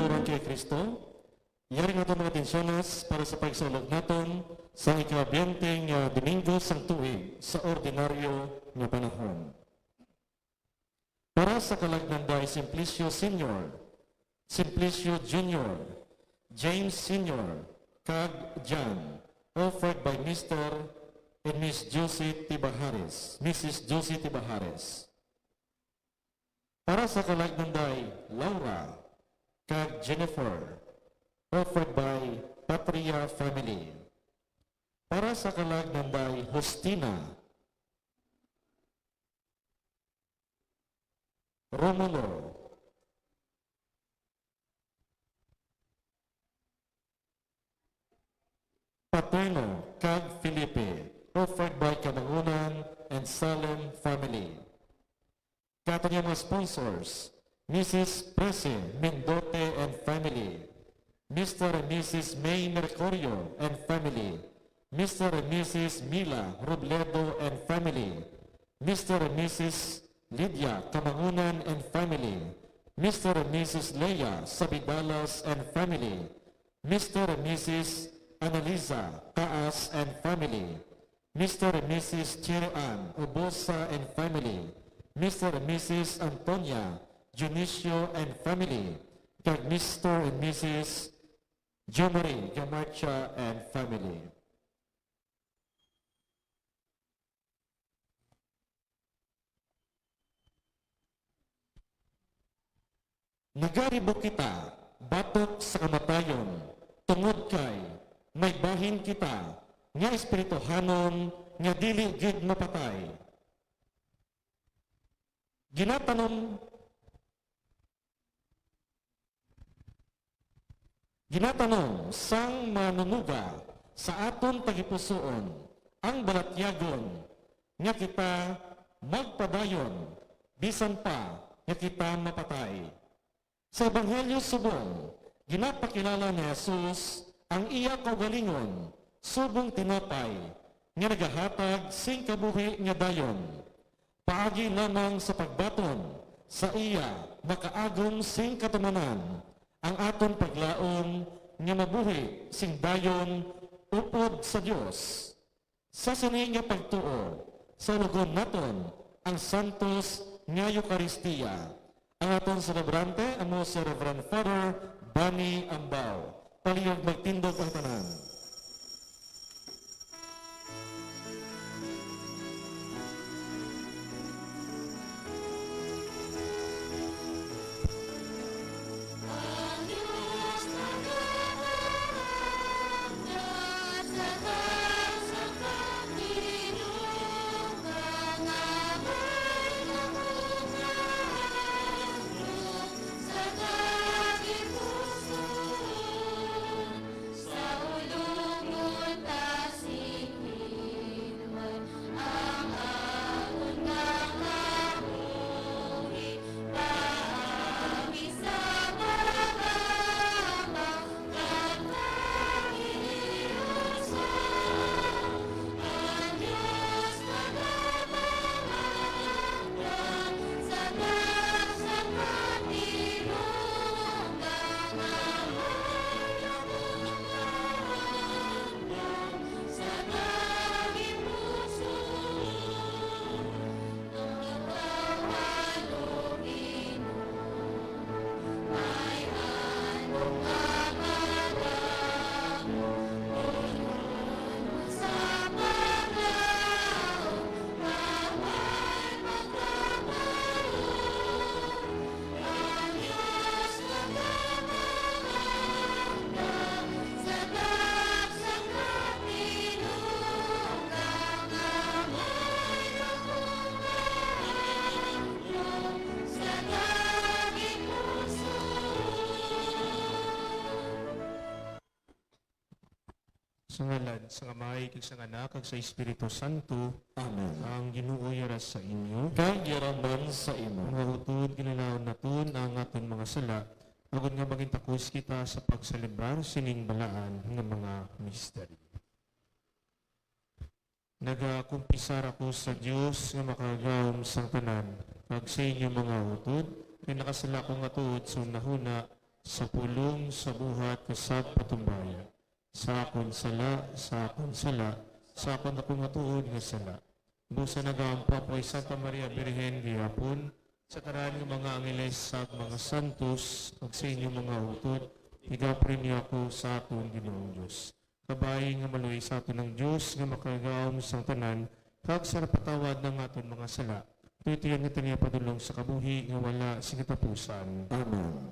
pagtuturan kay Kristo, yari nga mga atensyones para sa pagsulog naton sa ika-20 nga Domingo sang tuig sa ordinaryo nga panahon. Para sa kalagdanday Simplicio Sr., Simplicio Jr., James Sr., kag John, offered by Mr. and Miss Josie Tibahares, Mrs. Josie Tibahares. Para sa kalagdanday Laura, kag Jennifer, offered by Patria Family. Para sa kalagdanday Justina, Romulo, Paterno, kag Felipe, offered by Kabangunan and Salem Family. Katanyang mga sponsors, Mrs. Prese Mendote and Family, Mr. and Mrs. May Mercurio and Family, Mr. and Mrs. Mila Robledo and Family, Mr. and Mrs. Lydia Kamangunan and Family, Mr. and Mrs. Leia Sabidalas and Family, Mr. and Mrs. Annalisa Taas and Family, Mr. and Mrs. Chirian Obosa and Family, Mr. and Mrs. Antonia Junicio and Family, kag Mr. and Mrs. Jomari Gamarcha and Family. Nagaribo kita, batok sa kamatayon, tungod kay, may bahin kita, nga espirituhanon, nga dili gid mapatay. Ginatanong sang manunuga sa aton tagipusoon, ang balatyagon, nga kita magpadayon, bisan pa, nga kita mapatay. Sa Ebanghelyo subong, ginapakilala ni Jesus ang iya kaugalingon, subong tinapay, nga nagahatag sing kabuhi nga dayon. Paagi lamang sa pagbaton, sa iya makaagom sing katumanan, ang aton paglaom nga mabuhi sing dayon upod sa Dios. Sa sini nga pagtuo, sa lugon naton ang santos nga Eucharistia. Ang aton celebrante, amo si Reverend Father Bani Ambao. Palihog magtindog ang tanan. Sa ngalan, sa Amay, kag sa Anak, kag sa Espiritu Santo, Amen. ang Ginoo yaras sa inyo. Kag yaraman sa imo. Mga utod, kinalaon naton ang aton mga sala, agad nga maging takos kita sa pagsalibrar sining balaan ng mga mystery. Nagakumpisar ako sa Diyos nga makagawom sang tanan, kag sa inyo mga utod, kay nakasala ko nga tuod sa nahuna, sa pulong, sa buhat, kasag patumbaya. Sa akon sala, sa akon sala, sa akon akong matuod nga sala. Busa nagampa po ay Santa Maria Birhen gihapon, sa taran ng mga angeles sa mga santos, ag sa inyong mga utod, igaprin niyo ako sa aton Ginoong Diyos. Kabay nga maluwi sa aton ng Diyos, nga makagaom sa tanan, kag sa napatawad ng aton mga sala. Tutuyan nga niya padulong sa kabuhi, nga wala sa katapusan. Amen.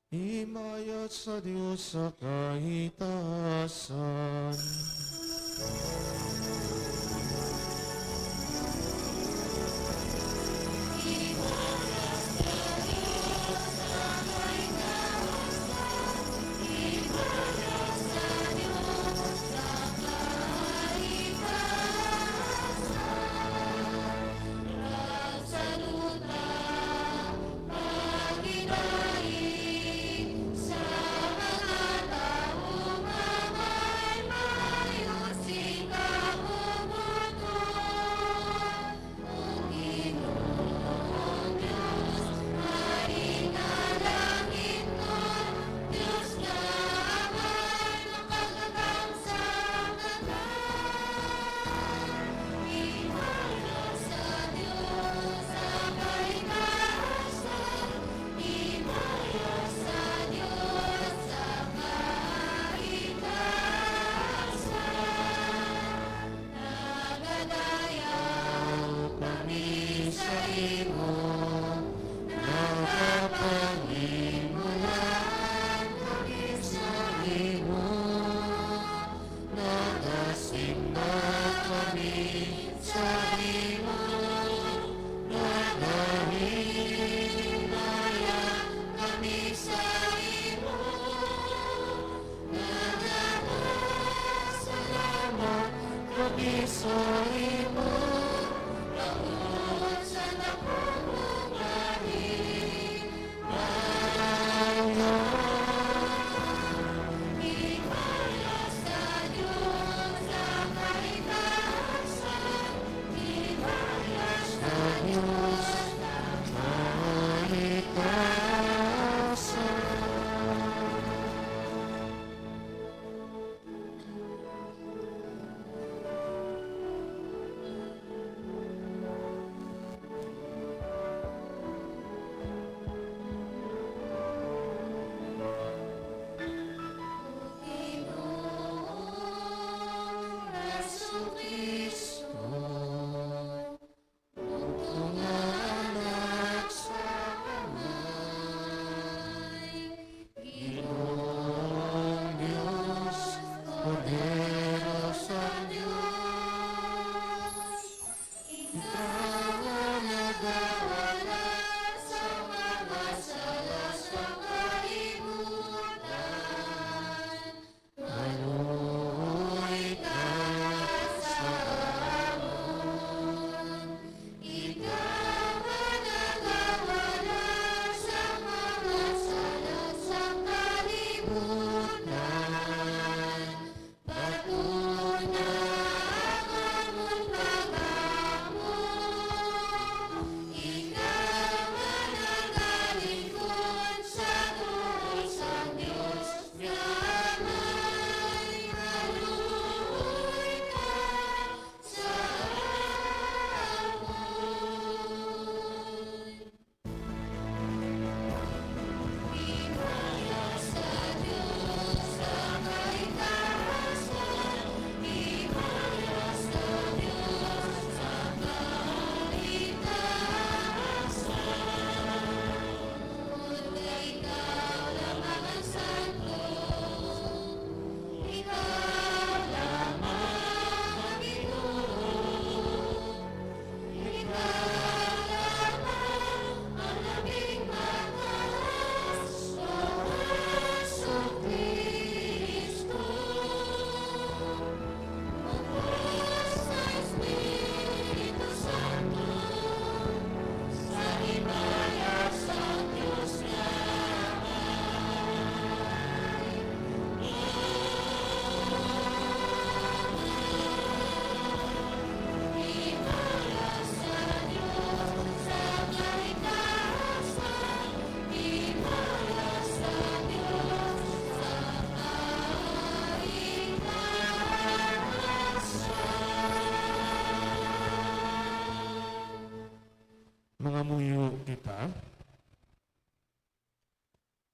Himayat sa Diyos sa kahitasan.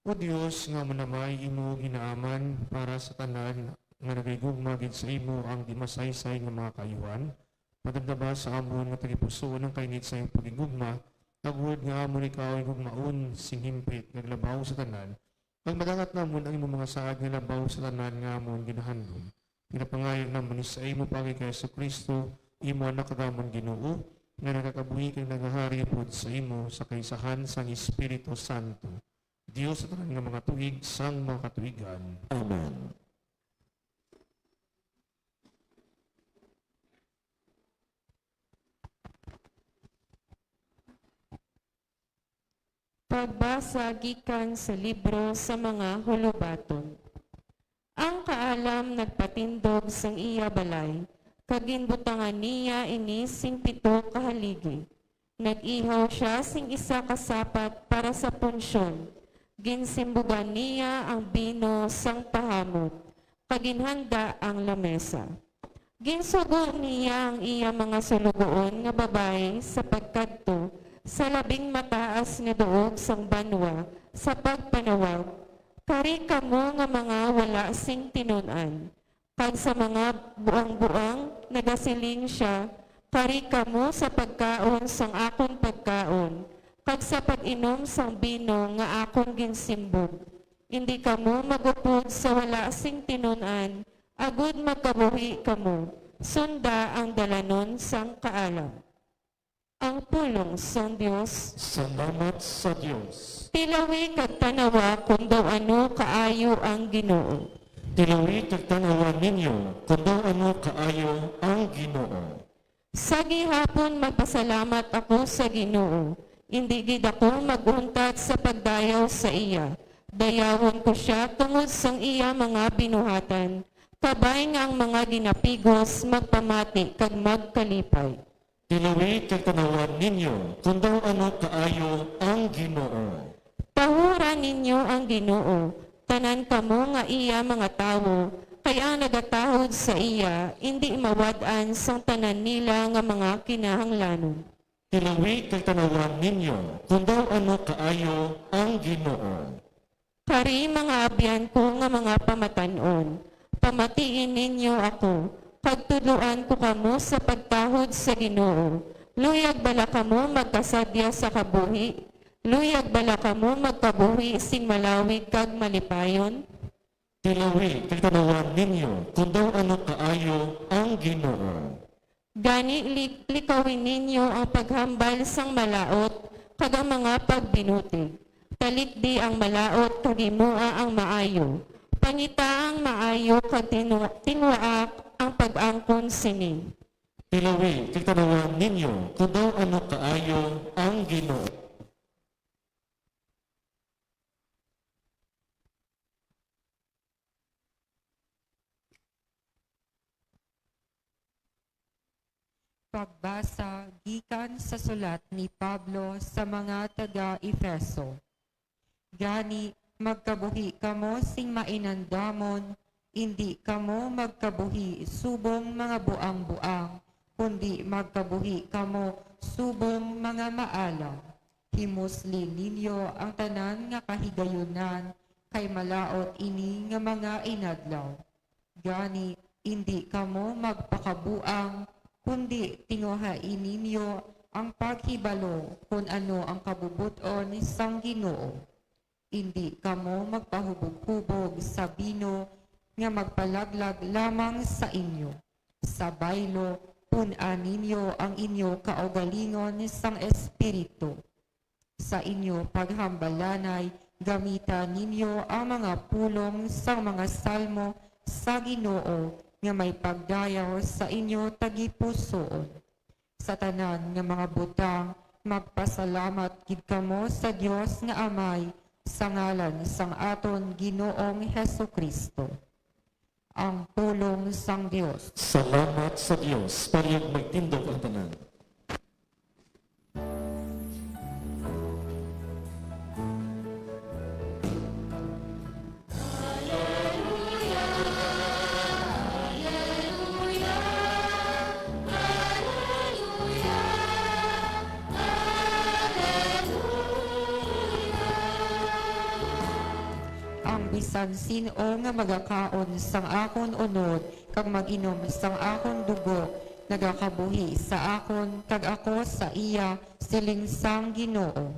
O Dios nga manamay imo ginaaman para sa tanan nga nagigugma gid sa imo ang dimasaysay nga mga kayuhan, padagdaba sa amon nga tagipuso ng kainit sa iyong pagigugma, tagud nga amon ikaw ay gugmaon sing himpit naglabaw sa tanan, pag madangat namon ang imong mga saad nga labaw sa tanan nga amon ginahandom. Pinapangayag naman sa imo pagi kay Kristo, imo anak kagamon Ginoo, nga nakakabuhi kang nagahari pod sa imo sa kaisahan sang Espiritu Santo. Diyos sa tanan nga mga tuig sang mga katuigan. Amen. Pagbasa gikan sa libro sa mga hulubaton. Ang kaalam nagpatindog sang iya balay, kaginbutangan niya ini sing 7 kahaligi. Nag-ihaw siya sing isa kasapat para sa punsyon. Ginsimbugan niya ang bino sang pahamot, kaginhanda ang lamesa. Ginsugo niya ang iya mga sulugoon nga babae sa pagkadto sa labing mataas nga duog sang banwa sa pagpanawag. Kari kamo nga mga wala sing tinun-an. Kag sa mga buang-buang nagasiling siya, kari kamo sa pagkaon sang akon pagkaon, kag sa pag-inom sang bino nga akon ginsimbog. Hindi kamo magupod sa wala sing tinun-an, agud magkabuhi kamo. Sunda ang dalanon sang kaalam. Ang pulong sang Dios. Salamat sa Diyos. Tilawi kag tanawa kung daw ano kaayo ang Ginoo. Tilawi kag tanawan ninyo kung daw ano kaayo ang Ginoo. Sa gihapon magpasalamat ako sa Ginoo. Hindi gid ako maguntat sa pagdayaw sa iya. Dayawon ko siya tungod sang iya mga binuhatan. Kabay nga ang mga ginapigos magpamati kag magkalipay. Tilawi kag tanawan ninyo kung daw ano kaayo ang Ginoo. Tahuran ninyo ang Ginoo. Tanan kamo nga iya mga tawo, kaya nagatahod sa iya, hindi mawad-an sang tanan nila nga mga kinahanglanon. Tilawi kag tanawan ninyo kung daw ano kaayo ang Ginoo. Kari mga abyan ko nga mga pamatanon, pamatiin ninyo ako, pagtuluan ko kamo sa pagtahod sa Ginoo. Luyag bala kamo magkasadya sa kabuhi, luyag bala kamo magkabuhi sing malawig kag malipayon. Tilawi kag tanawan ninyo kung daw ano kaayo ang Ginoo. Gani likawin ninyo ang paghambal sang malaot kag ang mga pagbinutig. Talikdi ang malaot kag himua ang maayo. Pangita ang maayo kag tinwaak ang pag-angkon sini. Tilawi kag tanawan ninyo kung daw ano kaayo ang Ginoo. Pagbasa gikan sa sulat ni Pablo sa mga taga-Efeso. Gani, magkabuhi kamo sing mainandamon, hindi kamo magkabuhi subong mga buang-buang, kundi magkabuhi kamo subong mga maalam. Himusli ninyo ang tanan nga kahigayunan, kay malaot ini nga mga inadlaw. Gani, hindi kamo magpakabuang, kundi tinguhain ninyo ang paghibalo kung ano ang kabubuton sang Ginoo. Hindi kamo magpahubog-hubog sa bino nga magpalaglag lamang sa inyo. Sa baylo, punan ninyo ang inyo kaugalingon sang Espiritu. Sa inyo paghambalanay, gamitan ninyo ang mga pulong sang mga salmo sa Ginoo nga may pagdayaw sa inyo tagipusoon. Sa tanan nga mga butang, magpasalamat gid kamo sa Dios nga Amay sa ngalan sang aton Ginoong Hesukristo. Ang pulong sang Dios. Salamat sa Diyos. Pariyag magtindog ang tanan. bisan sino nga magakaon sang akon unod kag mag-inom sang akon dugo nagakabuhi sa akon kag ako sa iya siling sang Ginoo.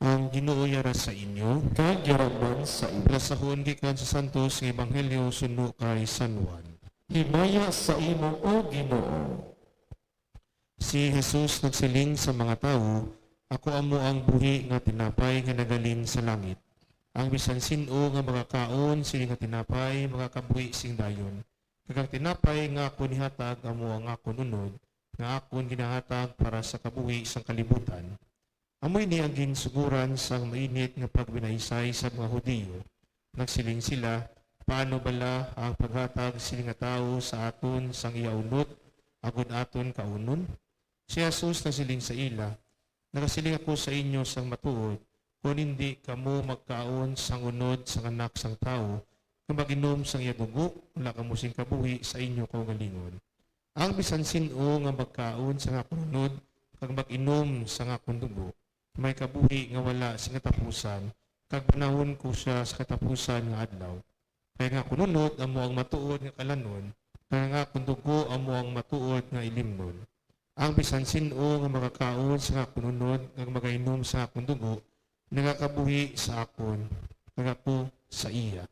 Ang Ginoo yara sa inyo, Kag yaraman sa imo. Lasahon gikan sa Santos nga Ebanghelyo suno kay San Juan. Himaya sa imo, O Ginoo. Si Jesus nagsiling sa mga tao, ako amo ang buhi nga tinapay nga nagalin sa langit. Ang bisan sino nga makakaon sini nga tinapay makakabuhi sing dayon. Kag ang tinapay nga ako nihatag amo ang akon unod, nga akon ginahatag para sa kabuhi sang kalibutan. Amoy ni ang ginsuguran sang mainit nga pagbinahisay sa mga Hudiyo. Nagsiling sila, paano bala ang paghatag sini nga tao sa aton sang iaunod, agud aton kaunon? Si Jesus nagsiling sa ila, nagasiling ako sa inyo sang matuod, kung hindi kamo magkaon sang unod sang anak sang tao, kung mag-inom sang iya dugo, wala kamo sing kabuhi sa inyo kaugalingon. Ang bisan sino nga magkaon sang akong unod, kag mag-inom sang akong dugo, may kabuhi nga wala sing katapusan, kag panahon ko siya sa katapusan nga adlaw. Kaya nga kununod amo ang matuod nga kalanon, kaya nga akong dugo amo ang matuod nga ilimnon. Ang bisan sino nga makakaon sa akong unod, kag magainom sa akong dugo, nagakabuhi sa akon, kag ako sa iya.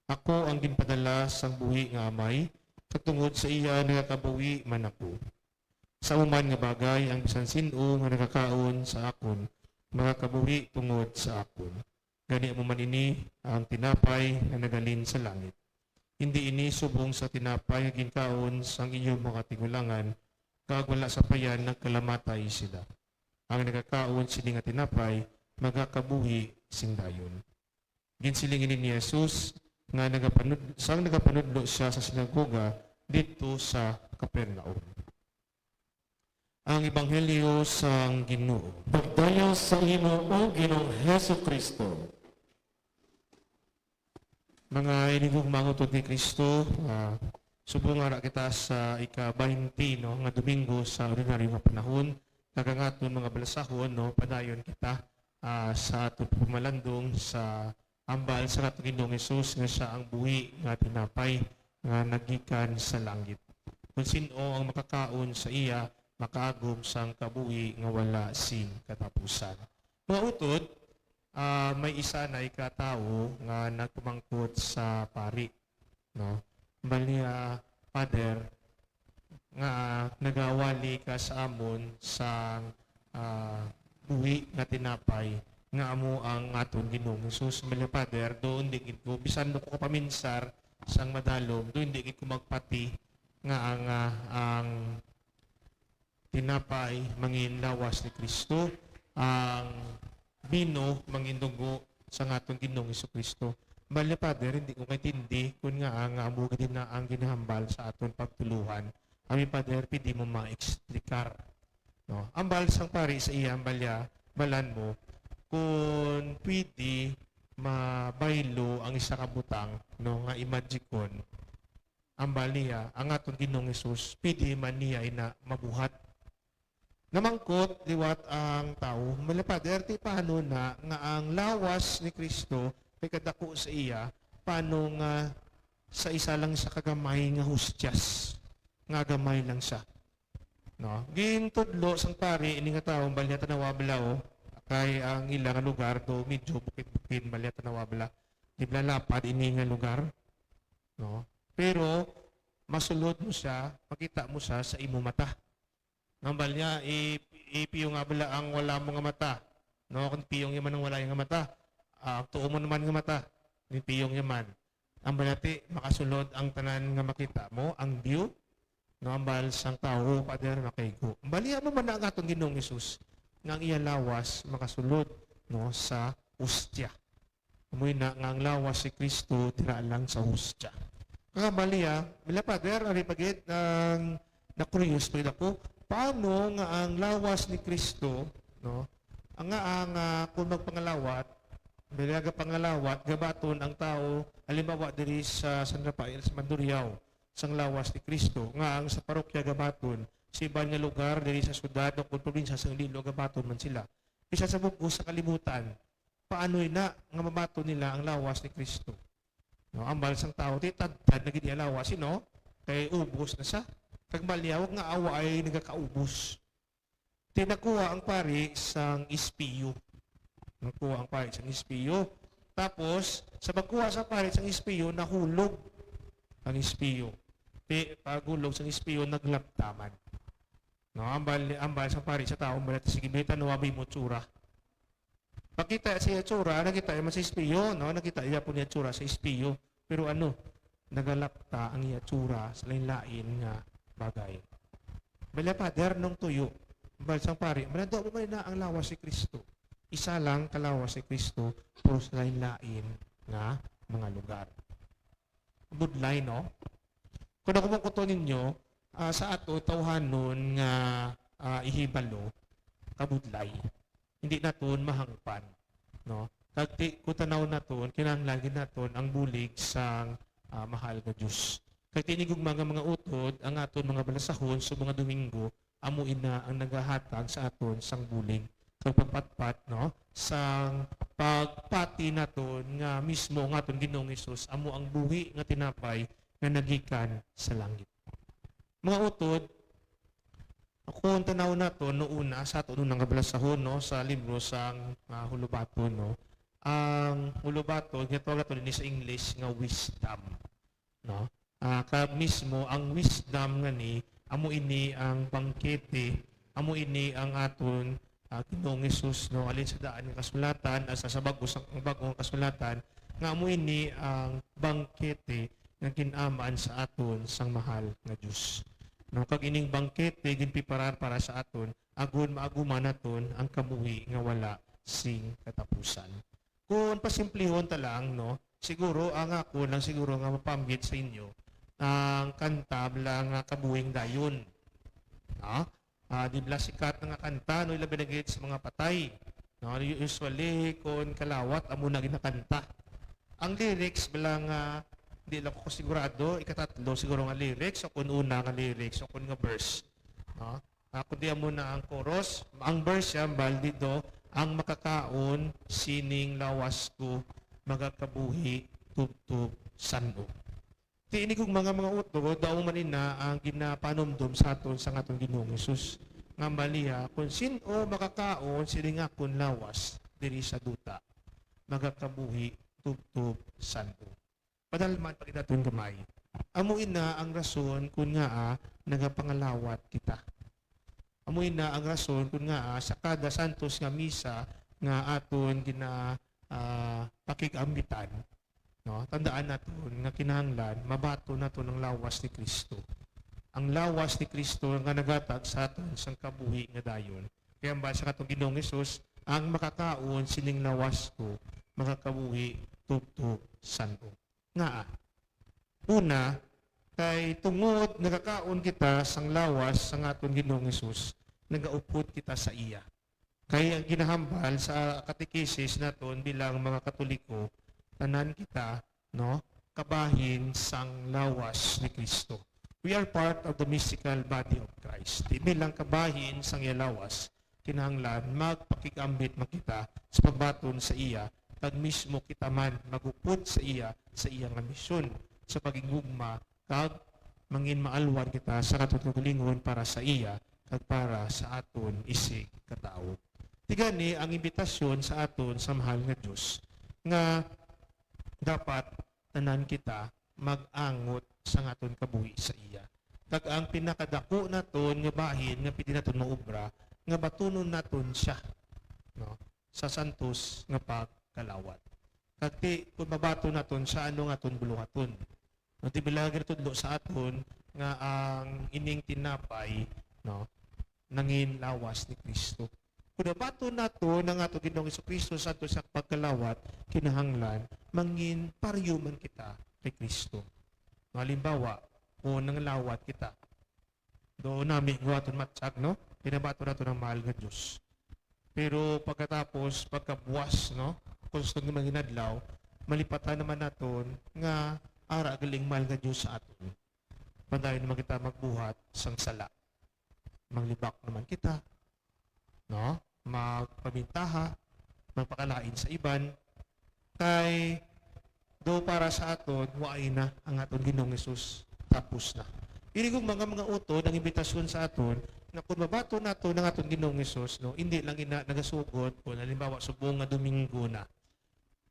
Ako ang ginpadala sang buhi nga amay, kag tungod sa iya nagakabuhi man ako. Sa uman nga bagay, ang bisan sino nga nakakaon sa akon, makakabuhi tungod sa akon. Gani mo man ini ang tinapay na nagalin sa langit. Hindi ini subong sa tinapay nga ginkaon sang inyong mga tingulangan, kag wala sa payan nagkalamatay sila. Ang nagkakaon sini nga tinapay, magakabuhi sing dayon. Ginsiling ini ni Jesus nga nagapanudlo siya sa sinagoga dito sa Capernaum. Ang Ebanghelyo sang Ginoo. Pagdayo sa imo, O Ginoong Heso Kristo. Mga inigong mangutod ni Kristo, subong ara kita sa ika-20 no, nga Domingo sa ordinaryo nga panahon, kagangaton mga balasahon, no, padayon kita sa ato pumalandong sa ambal sa atong Ginoong Hesus nga siya ang buhi nga tinapay nga nagikan sa langit. Kung sino ang makakaon sa iya, makaagom sang kabuhi nga wala sing katapusan. Mga utod, may isa na ikatao nga nagpumangkot sa pari. No? Bali, Father, nga nagawali ka sa amon sa buhi nga tinapay nga amo ang aton Ginoong Hesus. Bali, Father, doon di ko, bisan ko kapaminsar sang madalom, doon di ko magpati nga ang tinapay mangin lawas ni Kristo, ang bino mangin dugo sa atong Ginoong Kristo. Bali, Father, hindi ko kaintindi kung nga ang amo din na ang ginahambal sa aton pagtuluhan. Ami, Father, pwede mo ma-extrikar. No? Ambal sang pari sa iya, balya, balan mo, kung pwede mabaylo ang isa kabutang, no, nga imagikon, ambal niya, ang atong Ginoong Hesus, pwede man niya ina mabuhat. Namangkot, liwat ang tao, Father, paano na nga ang lawas ni Kristo may kadako sa iya, paano nga sa isa lang sa kagamay nga hustyas, nga gamay lang siya. No? Gintudlo sang pari, ini nga tao, balya tanawabla, kay ang ilang lugar do, medyo bukid-bukid, balya tanawabla, di lalapad, ini nga lugar. No? Pero, masulod mo siya, makita mo siya sa imo mata. Nambal niya, ipiyong nga bala ang wala mo nga mata. No, kung piyong yaman ang wala yung nga mata, tuo mo naman nga mata, ni piyong yaman. Ang balati, makasulod ang tanan nga makita mo, ang view, no ambal sang tao pader makaigo. Baliya mo man ang atong Ginoong Hesus nga ang iya lawas makasulod no sa hostya. Amoy na nga ang lawas si Kristo tira lang sa hostya. Kakabaliya, bila pader ari pagit ng na-curious pagit ako, paano nga ang lawas ni Kristo no ang kung magpangalawat bilaga pangalawat gabaton ang tao halimbawa diri sa San Rafael sa Mandurriao sang lawas ni Kristo nga ang sa parokya gabaton sa iban nga lugar diri sa syudad o kung probinsya sang Iloilo gabaton man sila isa sa bugos sa kalibutan paano na nga mabaton nila ang lawas ni Kristo no ambal sang tao ti tad na gid lawas sino kay ubos na sa kag maliyawag nga awa ay nagakaubos tinakuha ang pari sang ispiyo. Nakuha ang pari sang ispiyo. Tapos, sa pagkuha sa pari sang ispiyo, nahulog ang ispiyo. Pagulog sang ispiyo, naglaptaman. No, ambal sa pari sa tao, balat sige beta no abi mo tsura. Pakita siya tsura, nakita man sa ispiyo, no? Nakita iya po niya tsura sa ispiyo. Pero ano, nagalapta ang iya tsura sa lain-lain nga bagay. Bala pader nung tuyo. Balsang pari, manado mo na ang lawas si Kristo. Isa lang kalawas si Kristo, pero sa lain-lain nga mga lugar. Budlay, no? Kung ako mong kuto ninyo, sa ato, tawhanon nga ihibalo, kabudlay. Hindi naton mahangpan. No? Kagti, kung tanaw naton, kinahanglan naton ang bulig sang mahal nga Diyos. Kag tinigog mga utod, ang aton mga balasahon sa mga Domingo, amuin na ang nagahatag sa aton sang bulig kag pagpatpat no sang pagpati naton nga mismo nga aton Ginoong Hesus amo ang buhi nga tinapay nga nagikan sa langit. Mga utod kung tanaw naton no una sa aton unang kabalasahon no sa libro sang Hulubaton no ang Hulubaton nga tawag naton ni sa English nga wisdom no kag mismo ang wisdom nga ni amo ini ang bangkete, amo ini ang aton Ginoong Hesus no alin sa daan ng kasulatan asa sa bagong kasulatan nga amo ini ang bangkete nga kinamaan sa aton sang mahal nga Dios. No kag ining bangkete ginpiparar para sa aton agon maaguman naton ang kabuhi nga wala sing katapusan. Kung pasimplihon ta lang no, siguro ang ako lang siguro nga mapambit sa inyo ang kanta lang kabuhing dayon. Di bala sikat nga kanta no ilabi na sa mga patay. No, usually kung kalawat amo na ginakanta. Ang lyrics bilang di lang ko sigurado ikatatlo siguro nga lyrics o kun una nga lyrics o kun nga verse. No? Kundi amo na ang chorus, ang verse yan bal dito ang makakaon sining lawas ko magakabuhi tubtub sando. Tiinig kong mga utod, daw manina ang ginapanomdom sa aton sa atong Ginoong Hesus. Nga maliya, kung sino makakaon, siling akon lawas, diri sa duta, magakabuhi, tubtub, sando. Padalman, pag itatong gamay. Amuin na ang rason kung nga nagapangalawat kita. Amuin na ang rason kung nga sa kada santos nga misa nga aton pakigambitan. No, tandaan naton nga kinahanglan mabato naton ang lawas ni Kristo. Ang lawas ni Kristo nga nagatag sa aton sang kabuhi nga dayon. Kaya ba sa katong Ginoong Hesus ang makakaon sining lawas ko makakabuhi tubtub sando. Nga una kay tungod nagakaon kita sang lawas sang aton Ginoong Hesus nagaupod kita sa iya. Kaya ginahambal sa katekesis naton bilang mga Katoliko tanan kita, no, kabahin sang lawas ni Kristo. We are part of the mystical body of Christ. Di bilang kabahin sang iya lawas, kinahanglan magpakigambit makita sa pagbaton sa iya, kag mismo kita man magupod sa iya nga misyon sa pagigugma kag mangin maalwan kita sa katutulingon para sa iya kag para sa aton isig katao. Tigani ang imbitasyon sa aton sa mahal nga Dios nga dapat tanan kita mag-angot sa aton kabuhi sa iya. Kag ang pinakadako naton nga bahin nga pidi naton maobra nga batunon naton siya no sa santos nga pagkalawat. Kag ti kung mabato naton sa ano nga aton buluhaton. No, ti bilagir tudlo sa aton nga ang ining tinapay, no, nangin lawas ni Kristo. Kung nabato nato ng ato Ginoong Kristo sa ato sa pagkalawat, kinahanglan, mangin paryuman kita kay Kristo. No, halimbawa, kung nanglawat kita, doon namin aton matsak, no? Pinabato nato ng mahal nga Diyos. Pero pagkatapos, pagkabuwas, no, kung gusto nga manginadlaw, malipatan naman naton nga ara galing mahal nga Diyos sa aton. Pandayon naman kita magbuhat sang sala. Manglibak naman kita, no? Magpamintaha, magpakalain sa iban, kay do para sa aton, waay na ang aton Ginoong Hesus, tapos na. Ini kong mga utod, ang imbitasyon sa aton, na kung mabato nato ng aton Ginoong Hesus, no, hindi lang ina nagasugod, kung halimbawa subong nga Domingo na,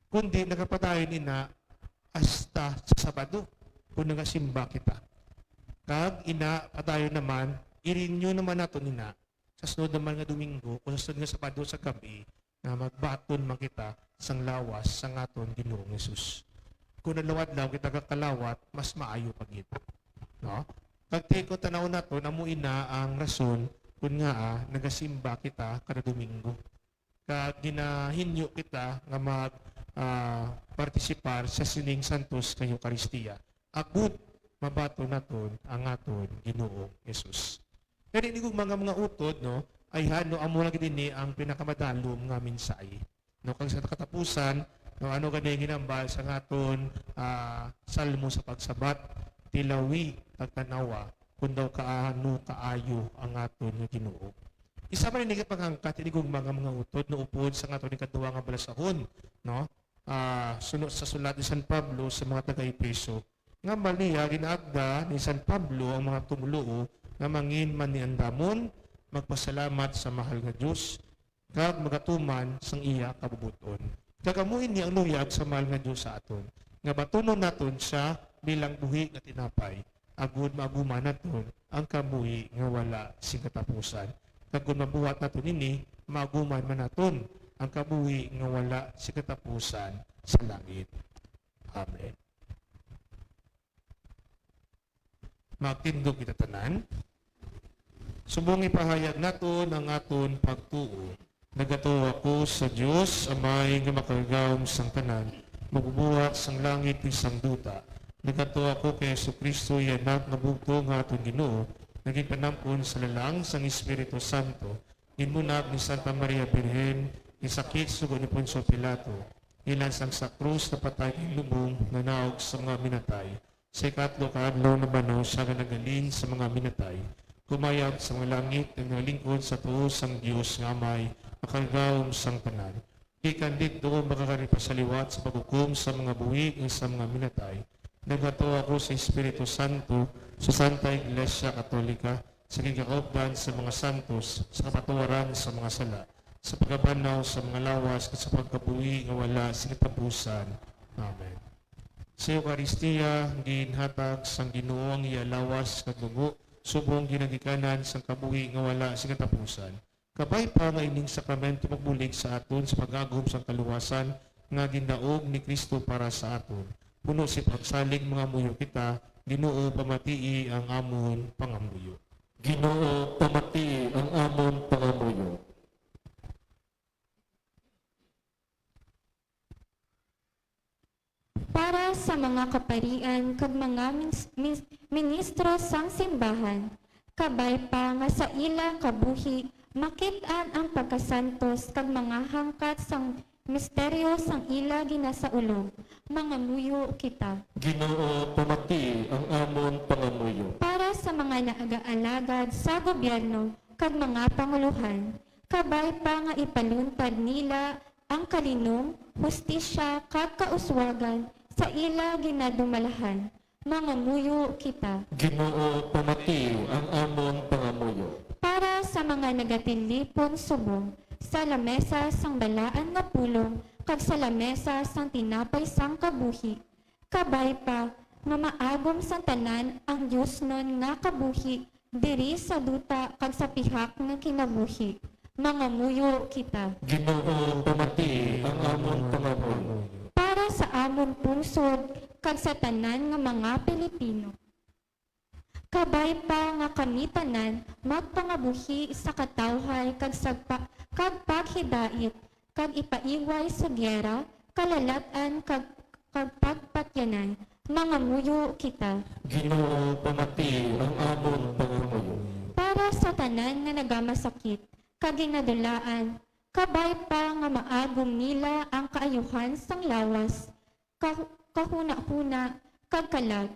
kundi nakapatayon ina hasta sa Sabado, kung nagasimba kita. Kag ina patayon naman, i-renew naman nato nina, sa sunod naman nga Domingo, o sa sunod nga Sabado sa gabi, na magbaton man kita sang lawas sa aton Ginoong Hesus. Kung nalawad lang kita kakalawat, mas maayo pagit. No? Kag ko tanaw nato na mo ina ang rason kung nga nagasimba kita kada Domingo. Kag ginahinyo kita nga mag partisipar sa sining santos kay Eucharistia. Agud mabato naton ang aton Ginoong Hesus. Kaya ini kong mga utod, no, ay hano amo lagi din ang pinakamadalom nga mensahe. No, kang sa katapusan, no, ano gani ginambal sa aton salmo sa pagsabat, tilawi pagtanawa kun daw kaano kaayo ang aton nga Ginoo. Isa man ni pagangkat ini kong mga utod no upod sa aton ikaduha nga balasahon, no? Sunod sa sulat ni San Pablo sa mga taga-Efeso nga Maria ginaagda ni San Pablo ang mga tumuluo nga mangin man ni andamon magpasalamat sa mahal nga Dios kag magatuman sang iya kabubuton. Kagamuhin niya ang luyag sa mahal nga Dios sa aton nga batunon naton siya bilang buhi nga tinapay agud maaguman naton ang kabuhi nga wala sing katapusan. Kag kun mabuhat naton ini maaguman man naton ang kabuhi nga wala si katapusan sa langit. Amen. Magtindog kita tanan. Subong ipahayag naton ang aton pagtuo. Nagatuo ako sa Dios amay nga makargawom sang tanan, magbubuhat sang langit ug sang duta. Nagatuo ako kay Jesucristo yanak nga bugto nga aton Ginoo, naging panampun sa lalang sang Espiritu Santo. Ginmunag ni Santa Maria Birhen, isakit sugod ni Poncio Pilato, ilan sang sa krus na patay ng lubong na naog sa mga minatay. Sa ikatlo kaadlaw na banaw siya nga nagaling sa mga minatay. Kumayag sa mga langit ng nalingkod sa tuos sang Diyos nga may makargawom sang tanan. Ikan dito makakari pa sa liwat sa paghukom sa mga buwig ng sa mga minatay. Nagato ako sa Espiritu Santo sa Santa Iglesia Katolika sa kikakaupdan sa mga santos, sa kapatuwaran sa mga sala, sa pagkabanaw sa mga lawas at sa pagkabuhi nga wala sa katapusan. Amen. Sa Eucharistia, ginhatag sang Ginoo ang iya lawas kag dugo, subong ginagikanan sang kabuhi nga wala sa katapusan. Kabay pa nga ining sakramento magbulig sa aton sa pag-agom sang kaluwasan nga gindaog ni Kristo para sa aton. Puno si pagsalig mga muyo kita, Ginoo pamatii ang amon pangamuyo. Ginoo pamati ang amon pangamuyo. Para sa mga kaparian kag mga ministro sang simbahan, kabay pa nga sa ila kabuhi, makit-an ang pagkasantos kag mga hangkat sang misteryo sang ila ginasaulog, mga muyo kita. Ginoo pamati ang amon pangamuyo. Para sa mga naag-alagad sa gobyerno kag mga panguluhan, kabay pa nga ipaluntad nila ang kalinom, hustisya kag kauswagan sa ila ginadumalahan, mga muyo kita. Ginoo pamati ang amon pangamuyo. Para sa mga nagatilipon subong, sa lamesa sang balaan nga pulong, kag sa lamesa sang tinapay sang kabuhi, kabay pa nga maagom sa tanan ang Diyos nun nga kabuhi, diri sa duta kag sa pihak nga kinabuhi, mga muyo kita. Ginoo pamati ang amon pangamuyo. Para sa amon pungsod, kag sa tanan nga mga Pilipino. Kabay pa nga kami tanan magpangabuhi sa katawhay kag paghidait kag ipaiway sa giyera, kalalatan kag pagpatyanan, mga muyo kita. Ginoo, pamati ang amon pangamuyo. Para sa tanan nga nagamasakit, kag ginadulaan, kabay pa nga maagom nila ang kaayuhan sang lawas, kahuna-huna, kag kalag.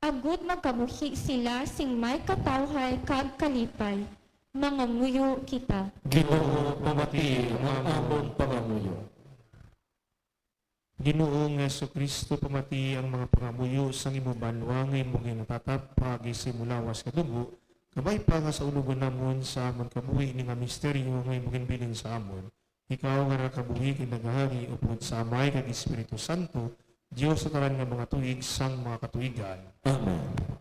Agud magkabuhi sila sing may katawhay kag kalipay. Mga muyo kita. Ginoo, pamati ang amon pangamuyo. Ginoong Jesucristo, pamati ang mga pangamuyo sang imo banwa nga imong ginatatap pagi simulawas kadugo, kabay pa nga sa ulugon namon sa amon kabuhi ni nga misteryo nga imong ginbilin sa amon. Ikaw nga nakabuhi kinagahari upod sa Amay kag Espiritu Santo, Diyos sa tanan nga mga tuig sang mga katuigan. Amen.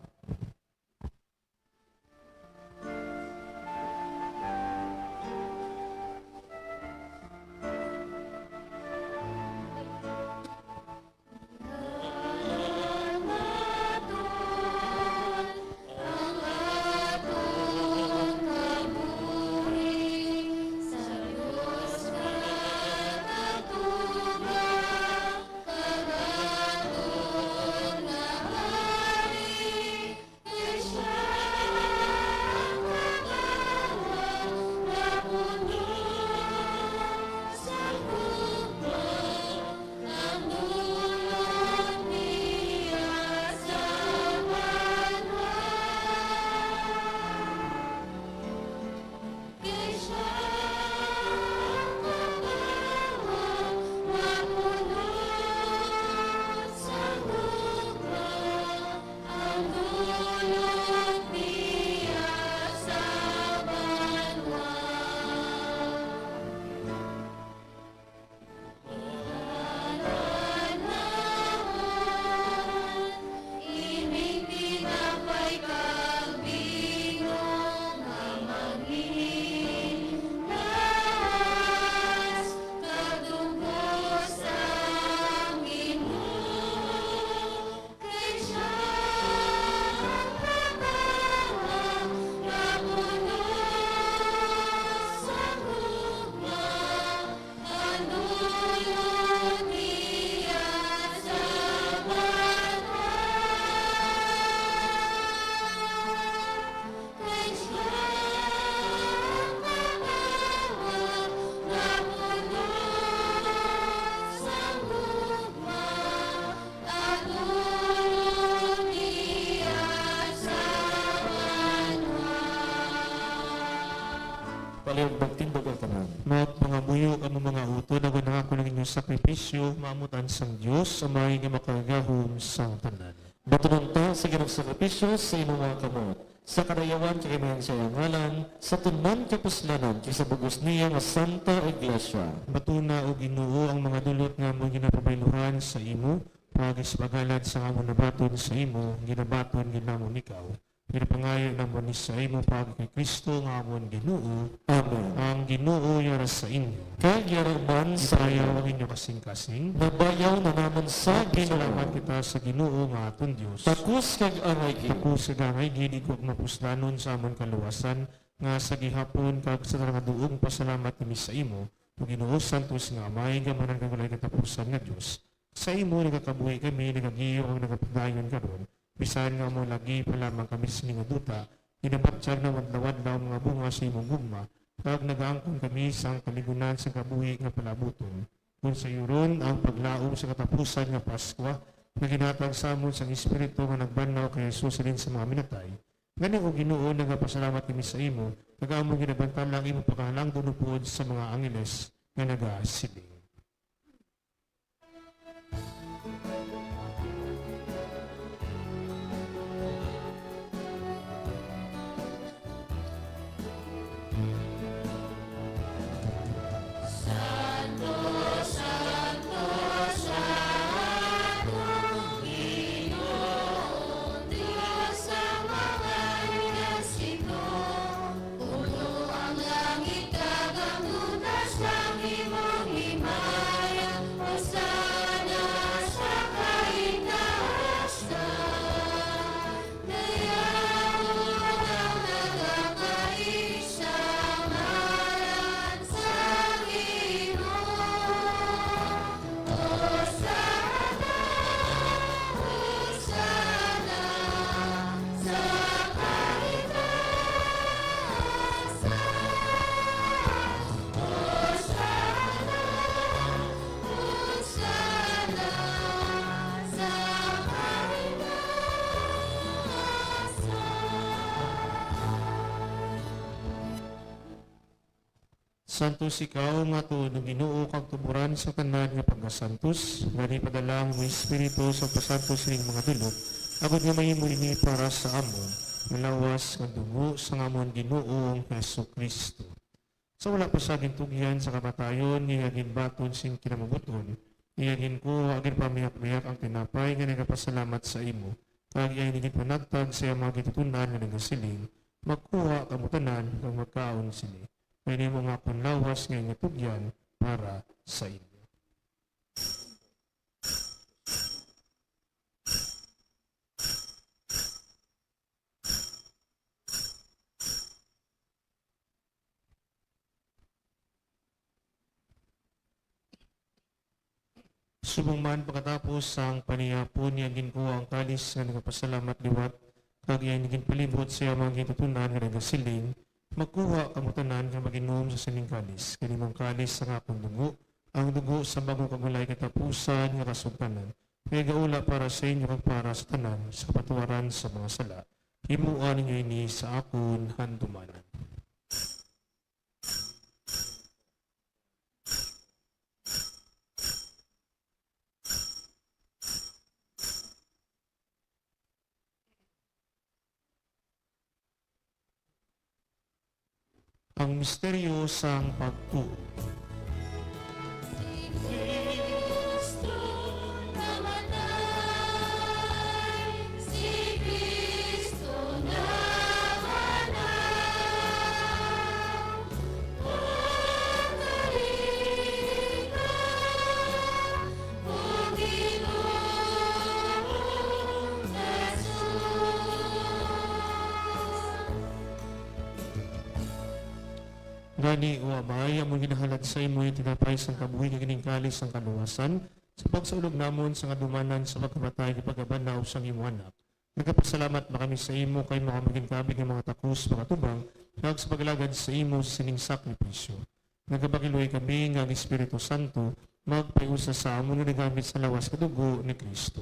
Palihog magtindog ang tanan. Maot mga buyo ang mga uto na gunangako ng inyong sakripisyo, maamutan sang Diyos, sa may nga makaragahom sang tanan. Batunon ta sa ginagsakrapisyo sa imong mga kamot, sa kadayawan kay mayang sa iyang ngalan, sa tunan kapuslanan kay sa bugos niya nga Santa Iglesia. Batuna o Ginoo ang mga dulot nga mo ginapabayluhan sa imo, pagis pagalad sa amon nabaton sa imo, ginabaton ginamon ikaw. Ginapangayo namon ni sa imo pag kay Kristo nga amon Ginoo, Amen. ang Ginoo yara sa inyo. Kag yaraman sa Isayaw ang inyo kasing-kasing. nabayaw na naman sa Salamat Ginoo. kita sa Ginoo nga aton Dios. Takus kag angay gid. Ako sa gangay gid ko mapuslanon sa amon kaluwasan nga sa gihapon kag sa nga duong pasalamat nimi sa imo. O Ginoo santos nga may gamanan kag walay katapusan nga Dios. Sa imo nagakabuhi kami, nagagiyo ang nagapadayon karon. Bisan nga mo lagi pa lamang kami sa mga duta, ginabatsyag na wadlawad-law mga bunga sa imong gugma, kag nagaangkon kami sa kaligunan sa kabuhi nga palabuton. Kung sa yuron ang paglaom sa katapusan nga Paskwa, na ginatag sa amon sa Espiritu nga nagbanaw kay Jesus rin sa mga minatay. Ngani o Ginoo nagapasalamat kami sa imo, nagaamong ginabantala ang imo pagkahalang dunupod sa mga angeles nga nagasiling. Puno ang langit kag ang lunas ng imong himala. Santos ikaw nga tunog Ginoo kang tuburan sa tanan nga pagkasantos, gani padala mo Espiritu sa pasantos ning mga dulot, agud nga mahimo ini para sa amon, malawas nga dugo sa amon Ginoong Hesus Kristo. Sa wala pa sa gintugyan sa kamatayon, ngayagin baton sing kinamabuton, ngayagin ko agin pamiyak-miyak ang tinapay nga nagapasalamat sa imo, kag iyay nigit panagtag sa mga gitutunan nga nagasiling, magkuha kamutanan kag magkaon sila. Pwede mo nga panlawas ngayong tugyan para sa inyo. Subong man pagkatapos ang paniyapon niya ginkuha ang kalis nga nagapasalamat liwat, kag iyay naging palibot sa mga gitutunan nga nagasiling, magkuha kamutanan nga maginom sa sining kalis, kanimong kalis sa akong dugo, ang dugo sa bagong kagulay katapusan nga kasugtanan, may gaula para sa inyo kag para sa tanan, sa kapatuwaran sa mga sala. Himuan ninyo ini sa akon handumanan. Ang misteryo sang pagtuo. Gani o amay, among ginahalad sa imo yung tinapay sang kabuhi nga gining kalis sang kaluwasan, sa pagsaulog namon sa kadumanan sa pagkamatay ni pagkabanaw sang imo anak. Nagkapasalamat ba kami sa imo kay mga maging kabig ng mga takus, mga tubang, kag sa paglagad sa imo sa sining sakripisyo. Nagabagiloy kami nga ang Espiritu Santo, magpayusa sa amon nga nagamit sa lawas kadugo ni Kristo.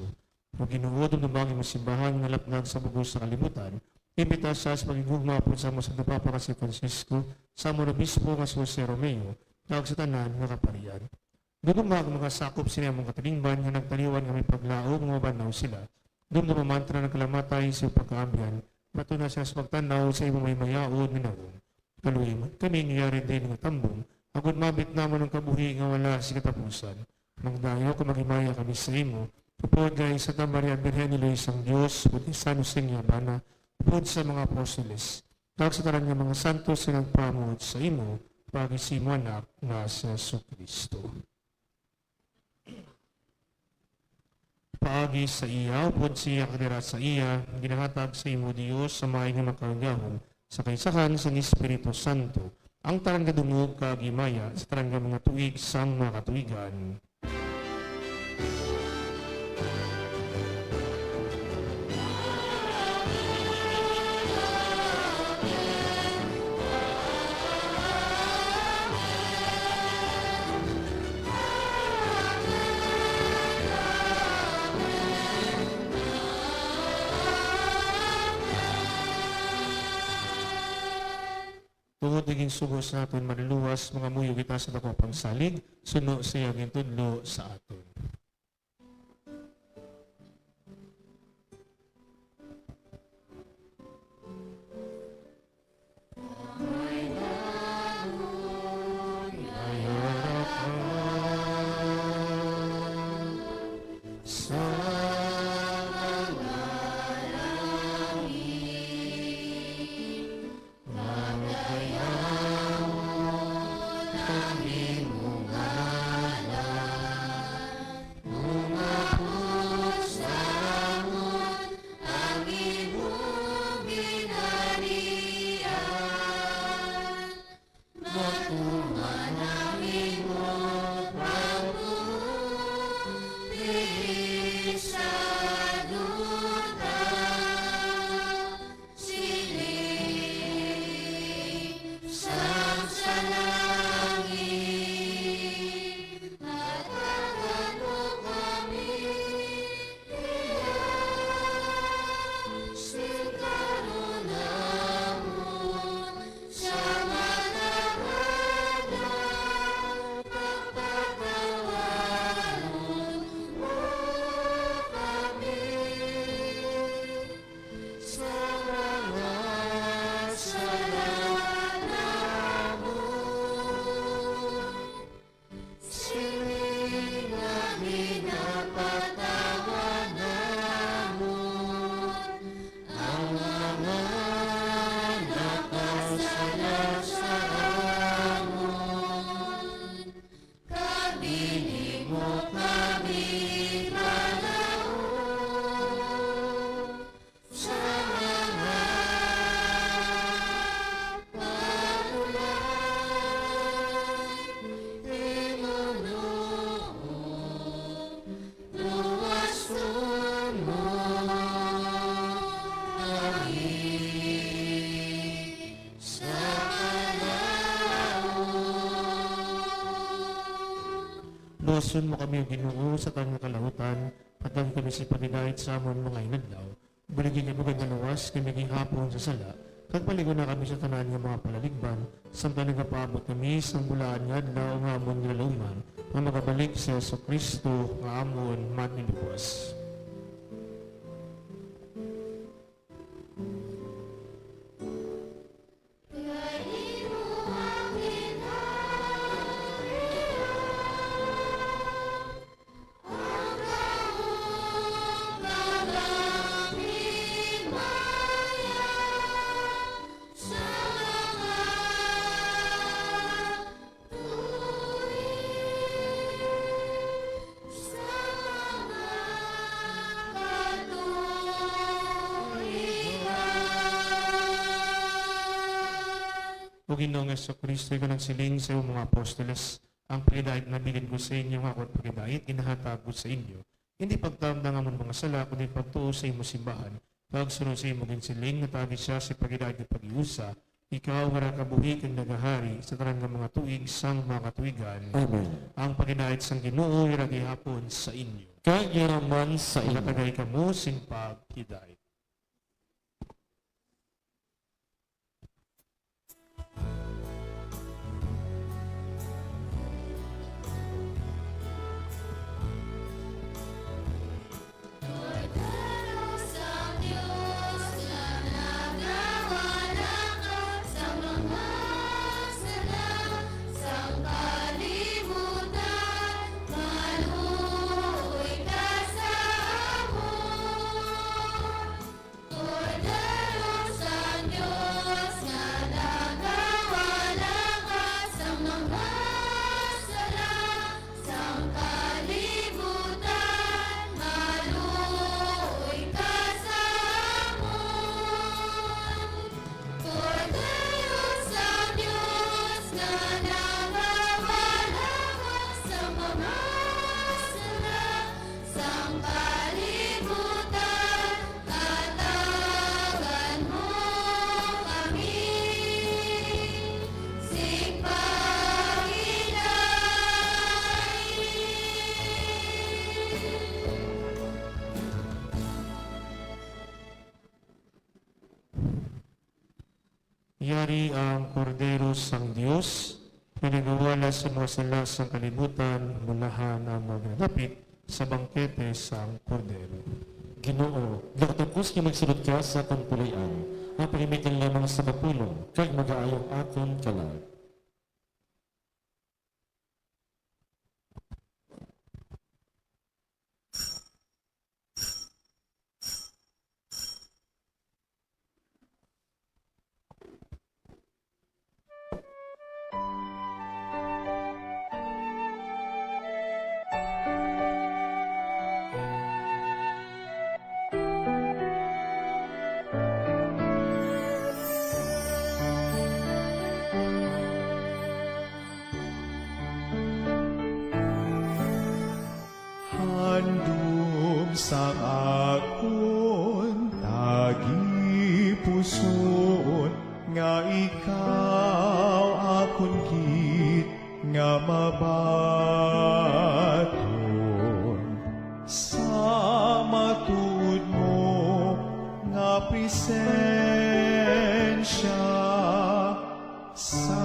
O ginuod ang nabang imo simbahan nga lapnag sa bugos sa kalimutan, imbita sa pagigugma po sa mo sa Papa si Francisco, sa mo na bispo nga si Jose Romeo, tawag sa tanan nga kaparian. Dudumag mga sakop sila mong katalingban nga nagtaliwan kami paglaog nga banaw sila. Doon na mamantra ng kalamatay sa pagkaamyan, bato na siya sa pagtanaw sa imo may mayaod na nawong. Kaluwi man kami nangyari din nga tambong, agad mabit naman ang kabuhi nga wala si katapusan. Magdayo kung magimaya kami sa imo, kapag gay sa Maria Birhen ni Luis ang Diyos, buti sa Nusing Yabana, pod sa mga apostoles, tawag sa tanan nga mga santos sa nagpamod sa imo, pag-isimo anak nga si Jesucristo. Paagi sa iya, pod siya kadira sa iya, ginahatag sa imo Diyos sa may nga makaragahon, sa kaisahan sa Espiritu Santo, ang tarang kadungog kagimaya sa tarang mga tuig sang mga katuigan. Tungod naging sugos natin maniluwas, mga muyo kita sa dako pangsalig, suno siya gintudlo sa aton. Iboson mo kami Ginoo sa tanang kalahutan, at ang kami si pagidahit sa amon mga inadlaw. Baligin kami kay manawas, kami hapon sa sala, kag paligon na kami sa tanan nga mga palaligban, samtang nagapaabot kami sa bulaan nga adlaw nga amon nilaluman, nga magabalik sa Yesu Kristo nga amon manilibuas. O Ginoong Yesu Kristo, ikaw nagsiling sa iyong mga apostoles, ang pagidahit na bilin ko sa inyo, nga ako't pagidahit, inahatag ko sa inyo. Hindi pagtamdang amon mga sala, kundi pagtuo sa imo simbahan. Pagsunod sa imo ginsiling, natagi siya sa pagidahit ng pag-iusa, ikaw nga nakabuhi kang nagahari sa tanan ng mga tuig sang mga katuigan. Amen. Ang pagidahit sang Ginoo, iragi hapon sa inyo. Kagiraman sa inyo. Nakatagay ka mo, sin pagidahit. Yari ang kordero sang Diyos, pinagawala sa mga sala sa kalibutan, mulahan ang mga napit sa bangkete sang kordero. Ginoo, nagtapos nga magsulod ka sa atong pulian, ang pagimitan lamang sa kapulong, kag mag-aayong aton kalag. Handom sa akon tagi puson nga ikaw akon gid nga mabaton sa matud mo nga presensya sa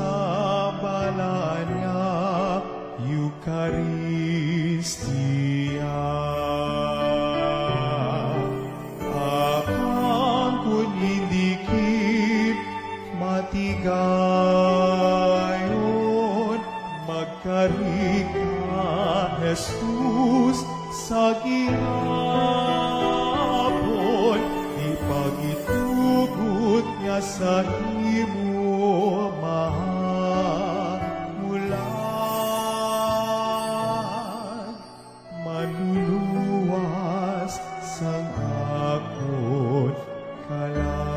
balan nga Eucharistia. Akang kun indikit matigayon, magkarig ka, Jesus, sa gihapon, ipagitugot nga sa imo mahamulan, manluluwas sang akon kalag.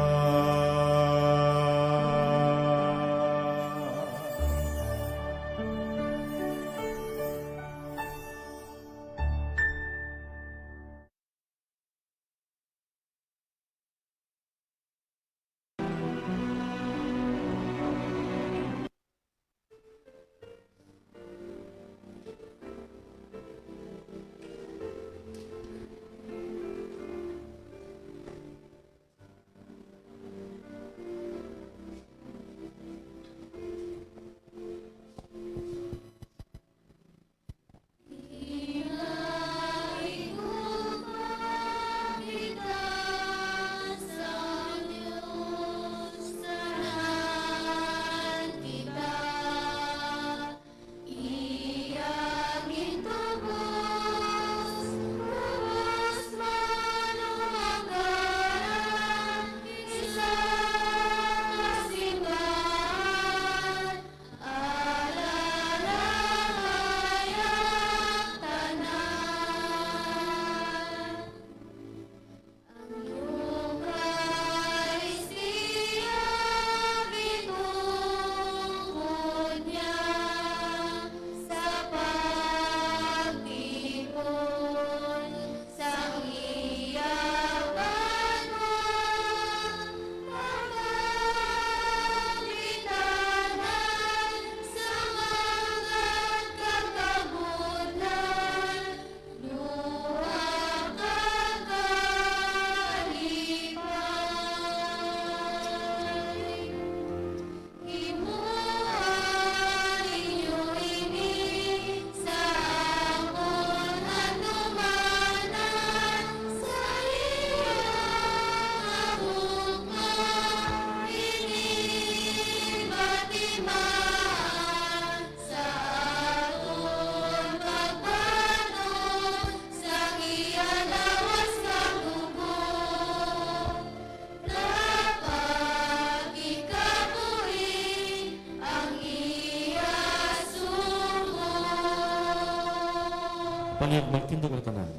Palyag magtindog ang tanan.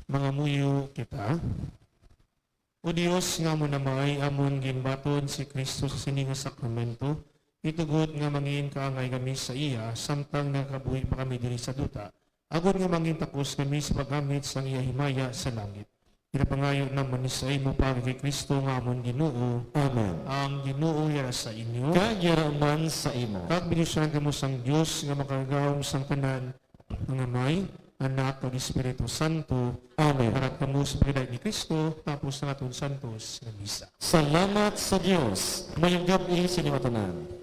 Mga muyo kita. O Dios nga mo namay amon ginbaton si Kristo sa sininga sakramento, itugod nga mangin kaangay kami sa iya, samtang nakabuhi pa kami diri sa duta, agod nga mangin takos kami sa paggamit sa iya himaya sa langit. Pinapangayo naman ni sa imo para kay Kristo nga amon Ginoo, Amen. ang Ginoo yara sa inyo, Kagiraman sa imo. kag binusan kamo sang Dios nga makaragawom sang tanan, nga may anak ug Espiritu Santo, Amen. para kamo sa pagdayeg ni Kristo, tapos ng atong santos nga misa. Salamat sa Dios. Mayong gabi sa inyo tanan.